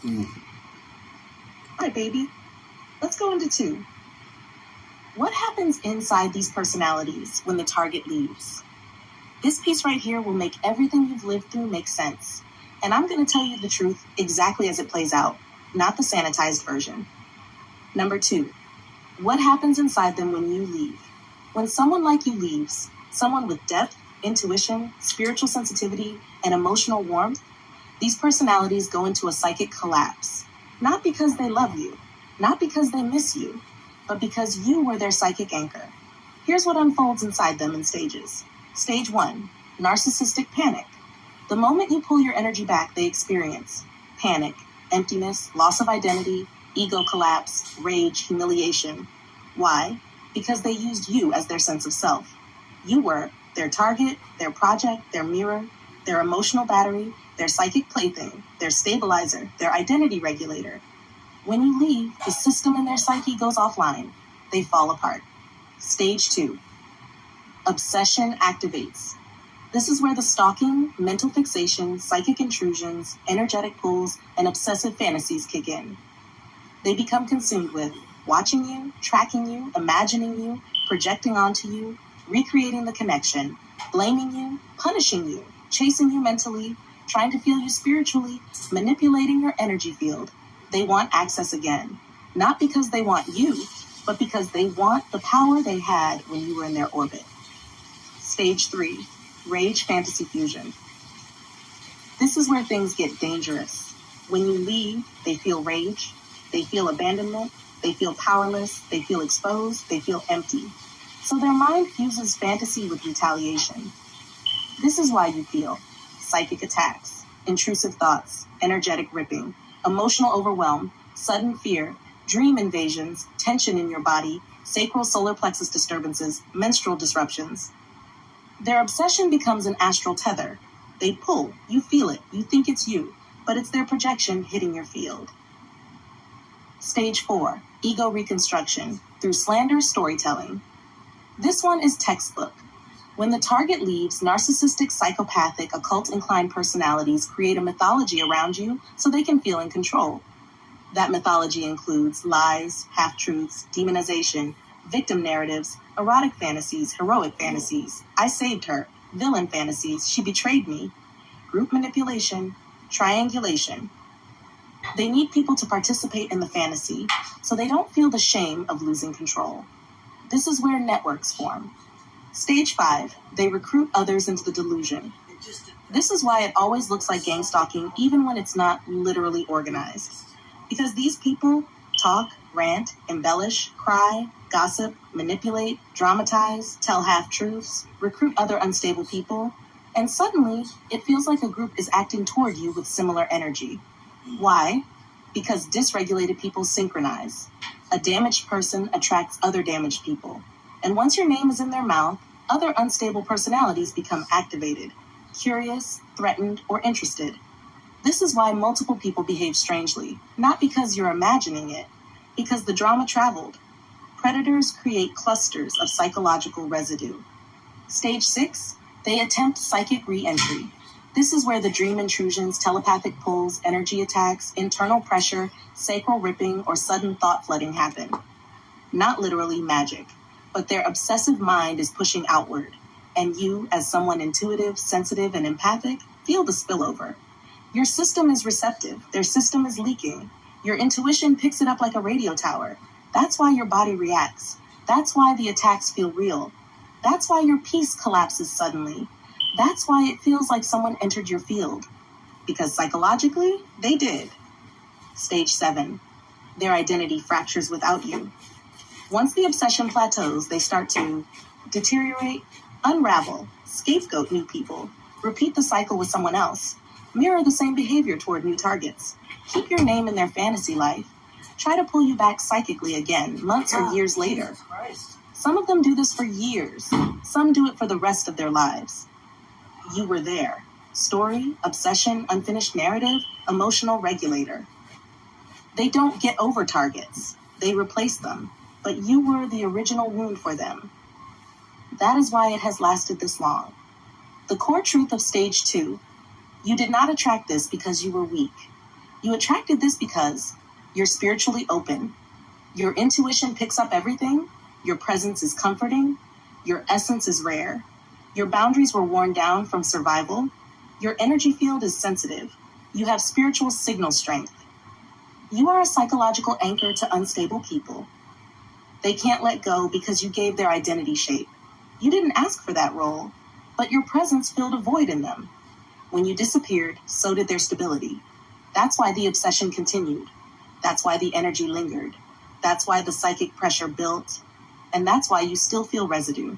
All right, baby. Let's go into 2. What happens inside these personalities when the target leaves? This piece right here will make everything you've lived through make sense. And I'm going to tell you the truth exactly as it plays out, not the sanitized version. Number 2, what happens inside them when you leave? When someone like you leaves, someone with depth, intuition, spiritual sensitivity, and emotional warmth, these personalities go into a psychic collapse. Not because they love you, not because they miss you, but because you were their psychic anchor. Here's what unfolds inside them in stages. Stage 1, narcissistic panic. The moment you pull your energy back, they experience panic, emptiness, loss of identity, ego collapse, rage, humiliation. Why? Because they used you as their sense of self. You were their target, their project, their mirror, their emotional battery, their psychic plaything, their stabilizer, their identity regulator. When you leave, the system in their psyche goes offline. They fall apart. Stage 2, obsession activates. This is where the stalking, mental fixation, psychic intrusions, energetic pulls, and obsessive fantasies kick in. They become consumed with watching you, tracking you, imagining you, projecting onto you, recreating the connection, blaming you, punishing you, chasing you mentally, trying to feel you spiritually, manipulating your energy field. They want access again, not because they want you, but because they want the power they had when you were in their orbit. Stage 3, rage fantasy fusion. This is where things get dangerous. When you leave, they feel rage, they feel abandonment, they feel powerless, they feel exposed, they feel empty. So their mind fuses fantasy with retaliation. This is why you feel psychic attacks, intrusive thoughts, energetic ripping, emotional overwhelm, sudden fear, dream invasions, tension in your body, sacral solar plexus disturbances, menstrual disruptions. Their obsession becomes an astral tether. They pull, you feel it, you think it's you, but it's their projection hitting your field. Stage 4, ego reconstruction through slander storytelling. This one is textbook. When the target leaves, narcissistic, psychopathic, occult-inclined personalities create a mythology around you so they can feel in control. That mythology includes lies, half-truths, demonization, victim narratives, erotic fantasies, heroic fantasies, I saved her, villain fantasies, she betrayed me, group manipulation, triangulation. They need people to participate in the fantasy so they don't feel the shame of losing control. This is where networks form. Stage 5, they recruit others into the delusion. This is why it always looks like gang stalking even when it's not literally organized. Because these people talk, rant, embellish, cry, gossip, manipulate, dramatize, tell half-truths, recruit other unstable people, and suddenly it feels like a group is acting toward you with similar energy. Why? Because dysregulated people synchronize. A damaged person attracts other damaged people. And once your name is in their mouth, other unstable personalities become activated, curious, threatened, or interested. This is why multiple people behave strangely, not because you're imagining it, because the drama traveled. Predators create clusters of psychological residue. Stage 6, they attempt psychic re-entry. This is where the dream intrusions, telepathic pulls, energy attacks, internal pressure, sacral ripping, or sudden thought flooding happen. Not literally magic, but their obsessive mind is pushing outward, and you, as someone intuitive, sensitive, and empathic, feel the spillover. Your system is receptive. Their system is leaking. Your intuition picks it up like a radio tower. That's why your body reacts. That's why the attacks feel real. That's why your peace collapses suddenly. That's why it feels like someone entered your field. Because psychologically, they did. Stage 7. Their identity fractures without you. Once the obsession plateaus, they start to deteriorate, unravel, scapegoat new people, repeat the cycle with someone else, mirror the same behavior toward new targets, keep your name in their fantasy life, try to pull you back psychically again, months or years later. Some of them do this for years. Some do it for the rest of their lives. You were there. Story, obsession, unfinished narrative, emotional regulator. They don't get over targets. They replace them. But you were the original wound for them. That is why it has lasted this long. The core truth of stage 2, you did not attract this because you were weak. You attracted this because you're spiritually open. Your intuition picks up everything. Your presence is comforting. Your essence is rare. Your boundaries were worn down from survival. Your energy field is sensitive. You have spiritual signal strength. You are a psychological anchor to unstable people. They can't let go because you gave their identity shape. You didn't ask for that role, but your presence filled a void in them. When you disappeared, so did their stability. That's why the obsession continued. That's why the energy lingered. That's why the psychic pressure built. And that's why you still feel residue.